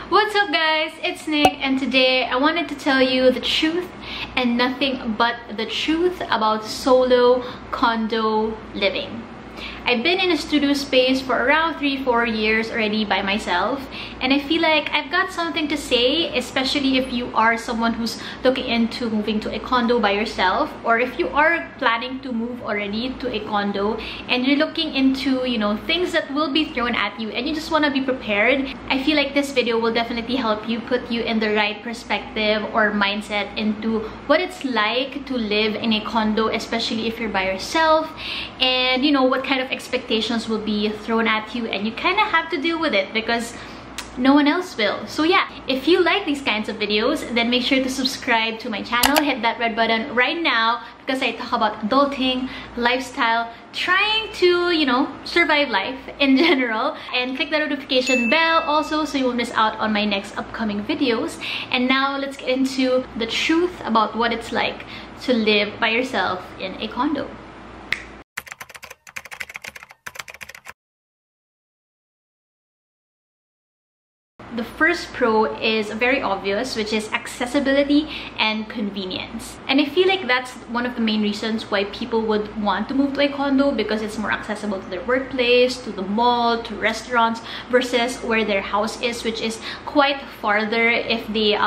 What's up guys, it's Nick, and today I wanted to tell you the truth and nothing but the truth about solo condo living. I've been in a studio space for around 3-4 years already by myself, and I feel like I've got something to say, especially if you are someone who's looking into moving to a condo by yourself, or if you are planning to move already to a condo and you're looking into, things that will be thrown at you and you just want to be prepared. I feel like this video will definitely help you put you in the right perspective or mindset into what it's like to live in a condo, especially if you're by yourself, and what kind of expectations will be thrown at you, and you kind of have to deal with it because no one else will. So yeah, if you like these kinds of videos, then make sure to subscribe to my channel. Hit that red button right now because I talk about adulting, lifestyle, trying to, survive life in general. And click the notification bell also so you won't miss out on my next upcoming videos. And now let's get into the truth about what it's like to live by yourself in a condo. The first pro is very obvious, which is accessibility and convenience. And I feel like that's one of the main reasons why people would want to move to a condo, because it's more accessible to their workplace, to the mall, to restaurants, versus where their house is, which is quite farther if they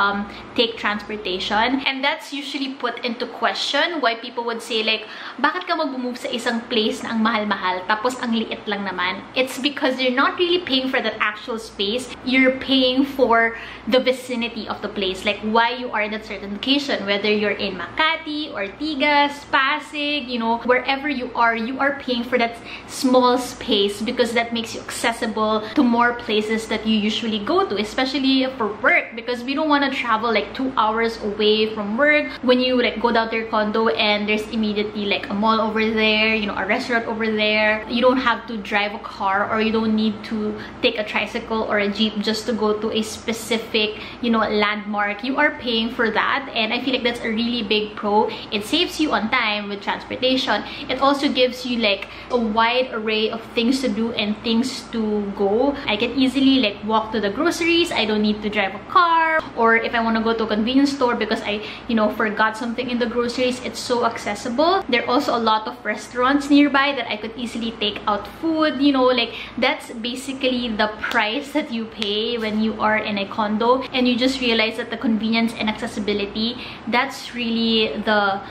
take transportation. And that's usually put into question why people would say like, bakit ka mag-move sa isang place na ang mahal-mahal tapos ang liit lang naman? It's because you're not really paying for that actual space. You're paying for the vicinity of the place, like why you are in that certain location, whether you're in Makati, Ortigas, Pasig, wherever you are paying for that small space because that makes you accessible to more places that you usually go to, especially for work, because we don't want to travel like 2 hours away from work. When you like go down to your condo and there's immediately like a mall over there, a restaurant over there, you don't have to drive a car, or you don't need to take a tricycle or a jeep just to go to a specific landmark. You are paying for that, and I feel like that's a really big pro. It saves you on time with transportation. It also gives you like a wide array of things to do and things to go. I can easily like walk to the groceries. I don't need to drive a car, or if I want to go to a convenience store because I forgot something in the groceries, it's so accessible. There are also a lot of restaurants nearby that I could easily take out food. Like that's basically the price that you pay when you are in a condo, and you just realize that the convenience and accessibility, that's really the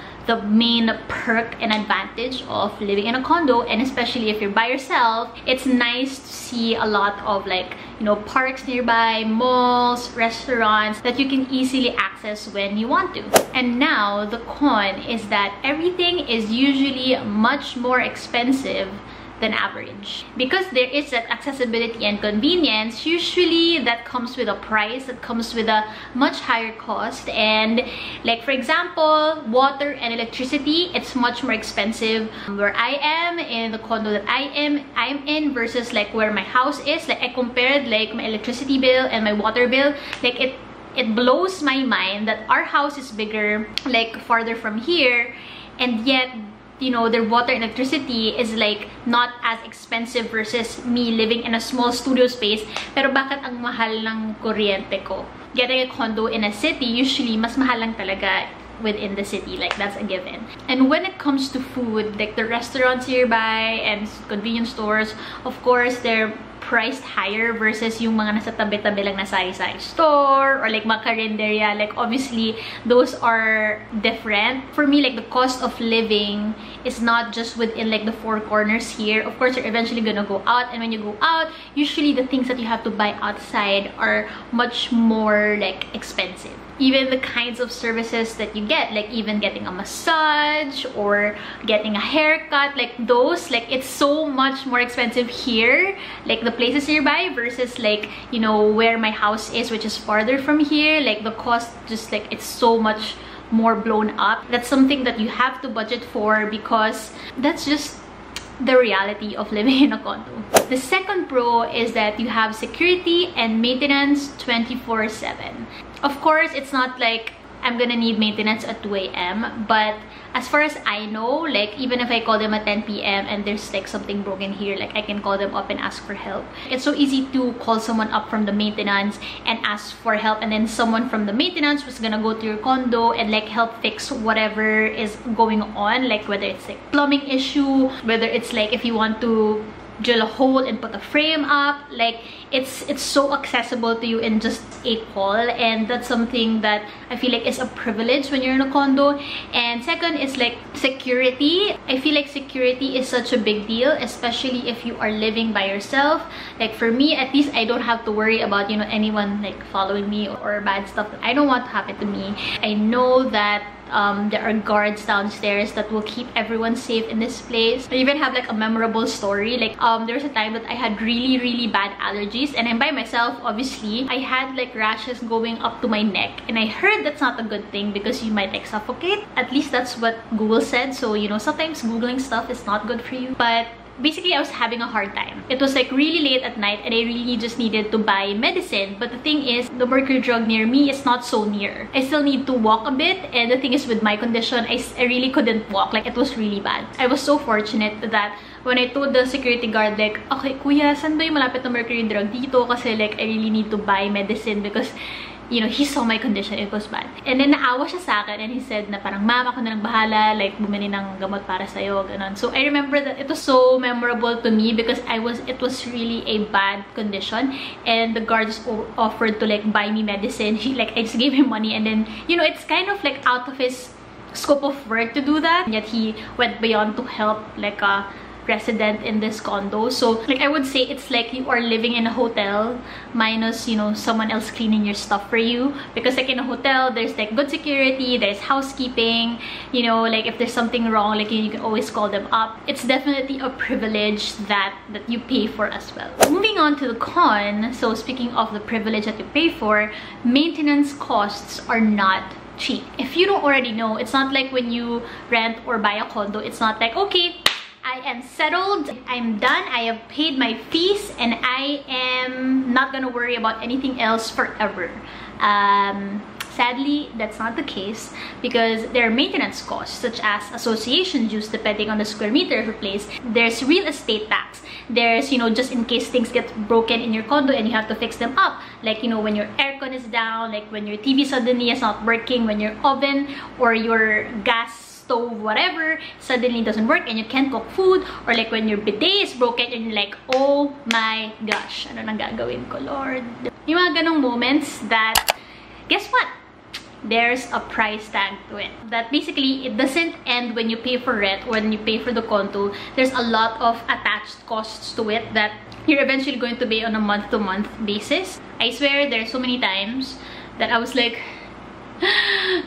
main perk and advantage of living in a condo. And especially if you're by yourself, it's nice to see a lot of like parks nearby, malls, restaurants that you can easily access when you want to. And now the con is that everything is usually much more expensive than average. Because there is that accessibility and convenience, usually that comes with a price, that comes with a much higher cost. And like for example, water and electricity, it's much more expensive where I am, in the condo that I'm in, versus like where my house is. Like I compared like my electricity bill and my water bill. Like it blows my mind that our house is bigger, like farther from here, and yet their water and electricity is like not as expensive versus me living in a small studio space. Pero bakit ang mahal ng kuryente ko? Getting a condo in a city, usually mas mahal lang talaga within the city, like that's a given. And when it comes to food, like the restaurants nearby and convenience stores, of course they're priced higher versus yung mga nasa tabi-tabi lang na sari-sari store or like mga karinderya. Like obviously those are different. For me, like the cost of living is not just within like the four corners here. Of course you're eventually gonna go out, and when you go out, usually the things that you have to buy outside are much more like expensive. Even the kinds of services that you get, like even getting a massage or getting a haircut, like those, like it's so much more expensive here, like the places nearby, versus like where my house is, which is farther from here. Like the cost, just like it's so much more blown up. That's something that you have to budget for, because that's just the reality of living in a condo. The second pro is that you have security and maintenance 24/7. Of course, it's not like I'm gonna need maintenance at 2 a.m. But as far as I know, like even if I call them at 10 p.m. and there's like something broken here, like I can call them up and ask for help. It's so easy to call someone up from the maintenance and ask for help, and then someone from the maintenance was gonna go to your condo and like help fix whatever is going on, like whether it's like plumbing issue, whether it's like if you want to drill a hole and put a frame up. Like it's so accessible to you in just a call, and that's something that I feel like is a privilege when you're in a condo. And second is like security. I feel like security is such a big deal, especially if you are living by yourself. Like for me, at least I don't have to worry about, you know, anyone like following me or bad stuff that I don't want to happen to me. I know that there are guards downstairs that will keep everyone safe in this place. I even have like a memorable story. Like there was a time that I had really bad allergies, and I'm by myself. Obviously I had like rashes going up to my neck, and I heard that's not a good thing because you might like suffocate. At least that's what Google said. So you know, sometimes googling stuff is not good for you. But basically I was having a hard time. It was like really late at night and I really just needed to buy medicine. But the thing is, the Mercury drug near me is not so near. I still need to walk a bit, and the thing is with my condition, I really couldn't walk. Like it was really bad. I was so fortunate that when I told the security guard like, okay kuya, saan ba yung malapit na Mercury drug dito? Kasi like I really need to buy medicine because you know, he saw my condition, it was bad. And then naawa siya sa akin and he said na parang, ma'am, ako na lang bahala, like bumili ng gamot para sa'yo, ganon. So I remember that it was so memorable to me because it was really a bad condition, and the guards offered to like buy me medicine. I just gave him money, and then, you know, it's kind of like out of his scope of work to do that, and yet he went beyond to help like a resident in this condo. So like I would say it's like you are living in a hotel minus, you know, someone else cleaning your stuff for you, because like in a hotel there's like good security, there's housekeeping, you know, like if there's something wrong, like you can always call them up. It's definitely a privilege that you pay for as well. Moving on to the con, so speaking of the privilege that you pay for, maintenance costs are not cheap. If you don't already know, it's not like when you rent or buy a condo, it's not like, okay, I am settled, I'm done, I have paid my fees, and I am not gonna worry about anything else forever. Sadly, that's not the case, because there are maintenance costs such as association dues depending on the square meter of a place. There's real estate tax. There's, you know, just in case things get broken in your condo and you have to fix them up. Like, you know, when your aircon is down, like when your TV suddenly is not working, when your oven or your gas stove, whatever, suddenly doesn't work and you can't cook food, or like when your bidet is broken and you're like, oh my gosh, ano nang gagawin ko, Lord? Yung mga ganong moments that, guess what? There's a price tag to it. That basically, it doesn't end when you pay for rent, when you pay for the condo. There's a lot of attached costs to it that you're eventually going to pay on a month-to-month basis. I swear, there's so many times that I was like,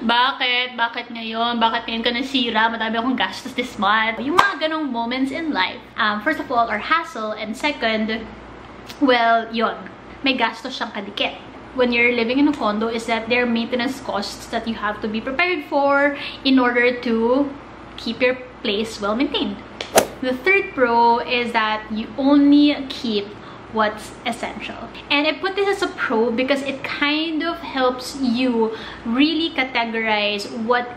bakit? Bakit ngayon? Bakit ngayon ka nasira? Madami akong gastos this month. Yung mga ganong moments in life, first of all, are hassle, and second, well, yon, may gastos siyang kadikit. When you're living in a condo, is that there are maintenance costs that you have to be prepared for in order to keep your place well maintained. The third pro is that you only keep what's essential. And I put this as a pro because it kind of helps you really categorize what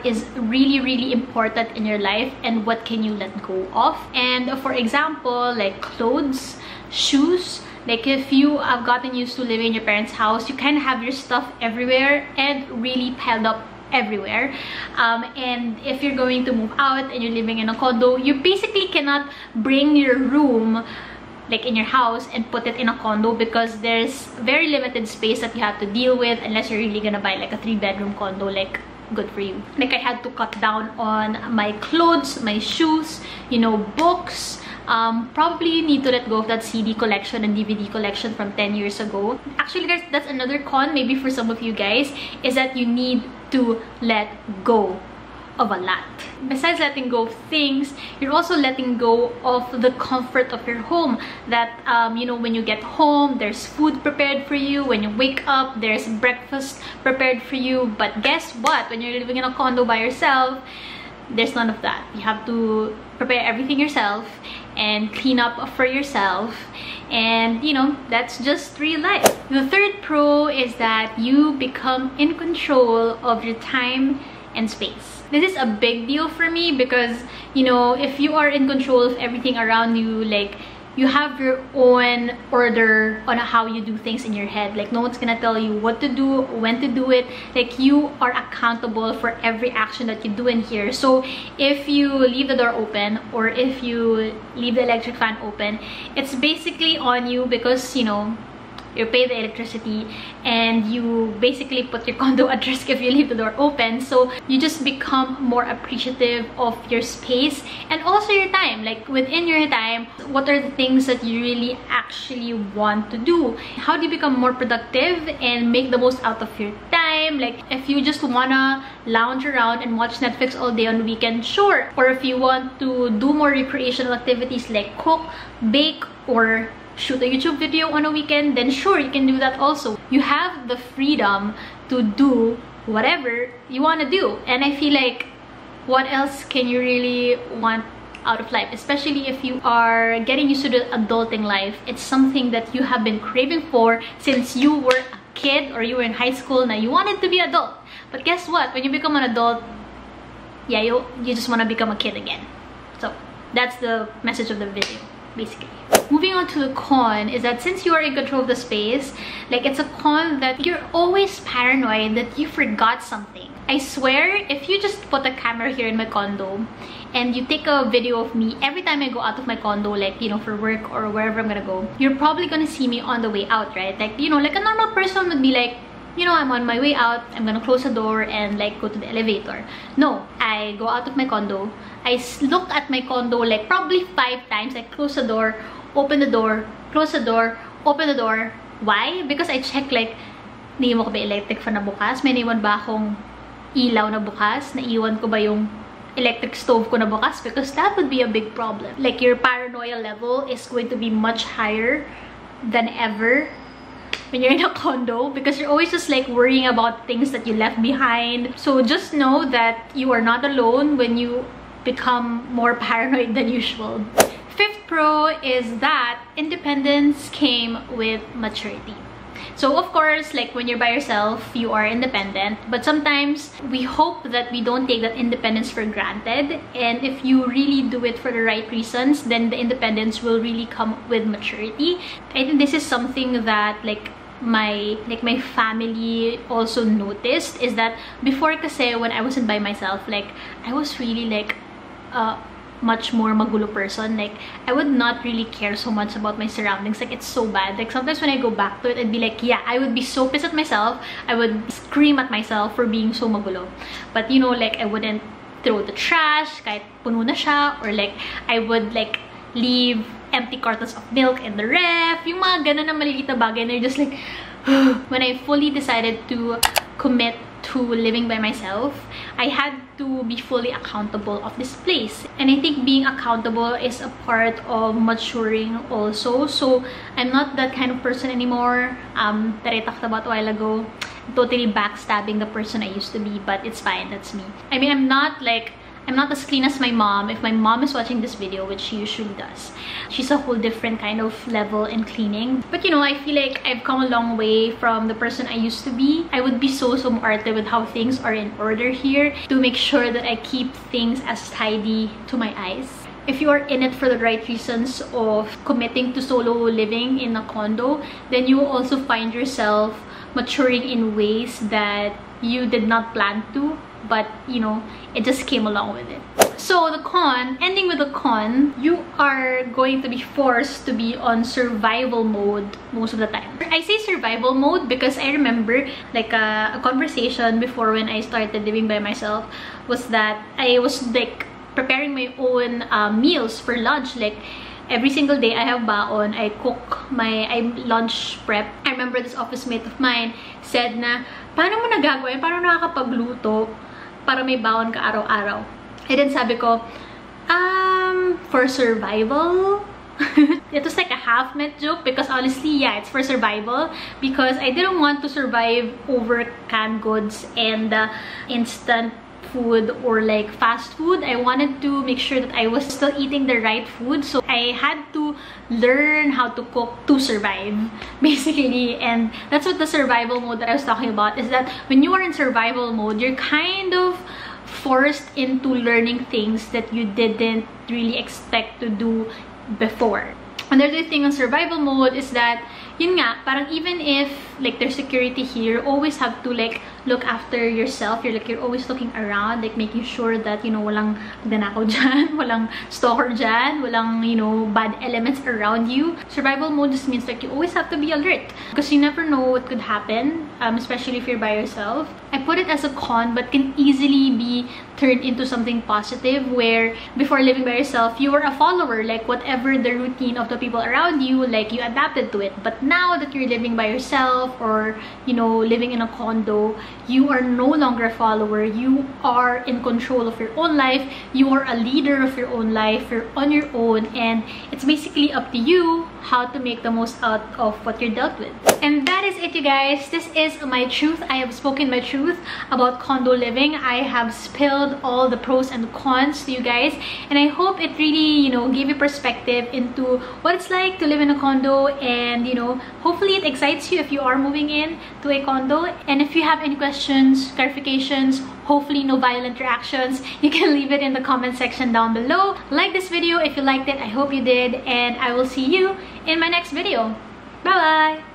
is really important in your life and what can you let go of. And for example, like clothes, shoes, like if you have gotten used to living in your parents' house, you kind of have your stuff everywhere and really piled up everywhere. And if you're going to move out and you're living in a condo, you basically cannot bring your room like in your house and put it in a condo, because there's very limited space that you have to deal with unless you're really gonna buy like a 3-bedroom condo. Like, good for you. Like, I had to cut down on my clothes, my shoes, you know, books. Probably need to let go of that CD collection and DVD collection from 10 years ago. Actually, that's another con maybe for some of you guys, is that you need to let go of a lot. Besides letting go of things, you're also letting go of the comfort of your home. That you know, when you get home, there's food prepared for you. When you wake up, there's breakfast prepared for you. But guess what? When you're living in a condo by yourself, there's none of that. You have to prepare everything yourself and clean up for yourself. And you know, that's just real life. The third pro is that you become in control of your time and space. This is a big deal for me because, you know, if you are in control of everything around you, like, you have your own order on how you do things in your head. Like, no one's gonna tell you what to do, when to do it. Like, you are accountable for every action that you do in here. So if you leave the door open or if you leave the electric fan open, it's basically on you because, you know, you pay the electricity and you basically put your condo at risk if you leave the door open. So you just become more appreciative of your space and also your time. Like, within your time, what are the things that you really actually want to do? How do you become more productive and make the most out of your time? Like, if you just wanna lounge around and watch Netflix all day on the weekend, sure. Or if you want to do more recreational activities like cook, bake, or shoot a YouTube video on a weekend, then sure, you can do that also. You have the freedom to do whatever you want to do. And I feel like, what else can you really want out of life? Especially if you are getting used to the adulting life. It's something that you have been craving for since you were a kid or you were in high school. Now you wanted to be adult. But guess what? When you become an adult, yeah, you just want to become a kid again. So that's the message of the video, basically. Moving on to the con is that since you are in control of the space, like, it's a con that you're always paranoid that you forgot something. I swear, if you just put a camera here in my condo and you take a video of me every time I go out of my condo, like, you know, for work or wherever I'm gonna go, you're probably gonna see me on the way out, right? Like, you know, like a normal person would be like, you know, I'm on my way out, I'm gonna close the door and like go to the elevator. No, I go out of my condo, I look at my condo like probably 5 times. I close the door, open the door, close the door, open the door. Why? Because I check, like, naiwan ko ba electric fan na bukas? May naiwan ba akong ilaw na bukas? Naiwan ko ba yung electric stove ko na bukas? Because that would be a big problem. Like, your paranoia level is going to be much higher than ever when you're in a condo because you're always just like worrying about things that you left behind. So just know that you are not alone when you become more paranoid than usual. Fifth pro is that independence came with maturity. So of course, like, when you're by yourself, you are independent, but sometimes we hope that we don't take that independence for granted, and if you really do it for the right reasons, then the independence will really come with maturity. I think this is something that my family also noticed, is that before kasi when I wasn't by myself, like, I was really like much more magulo person. Like, I would not really care so much about my surroundings. Like, it's so bad. Like, sometimes when I go back to it, I'd be like, yeah, I would be so pissed at myself. I would scream at myself for being so magulo. But you know, like, I wouldn't throw the trash kahit puno na siya, or like, I would like leave empty cartons of milk in the ref. Yung mga ganun na maliliit na bagay, and they're just like, when I fully decided to commit to living by myself, I had to be fully accountable of this place. And I think being accountable is a part of maturing also. So I'm not that kind of person anymore that I talked about a while ago. Totally backstabbing the person I used to be, but it's fine, that's me. I mean, I'm not as clean as my mom. If my mom is watching this video, which she usually does, she's a whole different kind of level in cleaning. But you know, I feel like I've come a long way from the person I used to be. I would be so muarte with how things are in order here to make sure that I keep things as tidy to my eyes. If you are in it for the right reasons of committing to solo living in a condo, then you will also find yourself maturing in ways that you did not plan to, but you know, it just came along with it. So the con, ending with the con, you are going to be forced to be on survival mode most of the time. I say survival mode because I remember like a conversation before when I started living by myself was that I was like preparing my own meals for lunch. Like, every single day I have baon, I cook I lunch prep. I remember this office mate of mine said na, paano mo nagagawa? Paano nakakapagluto para may baon ka araw-araw? And then sabi ko, for survival? It was like a half-meant joke because honestly, yeah, it's for survival because I didn't want to survive over canned goods and instant food or like fast food. I wanted to make sure that I was still eating the right food, so I had to learn how to cook to survive, basically. And that's what the survival mode that I was talking about is, that when you are in survival mode, you're kind of forced into learning things that you didn't really expect to do before. Another thing on survival mode is that, yun nga, parang even if like there's security here, you always have to like look after yourself. You're always looking around, like making sure that, you know, walang danakaw dyan, walang stalker dyan, walang, you know, bad elements around you. Survival mode just means like you always have to be alert because you never know what could happen, especially if you're by yourself. I put it as a con, but can easily be turned into something positive, where before living by yourself, you were a follower, like whatever the routine of the people around you, like you adapted to it. But now that you're living by yourself, or, you know, living in a condo, you are no longer a follower. You are in control of your own life. You are a leader of your own life. You're on your own, and it's basically up to you how to make the most out of what you're dealt with. And that is it, you guys. This is my truth. I have spoken my truth about condo living. I have spilled all the pros and cons to you guys, and I hope it really, you know, gave you perspective into what it's like to live in a condo. And, you know, hopefully it excites you if you are moving in to a condo. And if you have any questions, clarifications, hopefully no violent reactions, you can leave it in the comment section down below. Like this video if you liked it. I hope you did, and I will see you in my next video. Bye bye.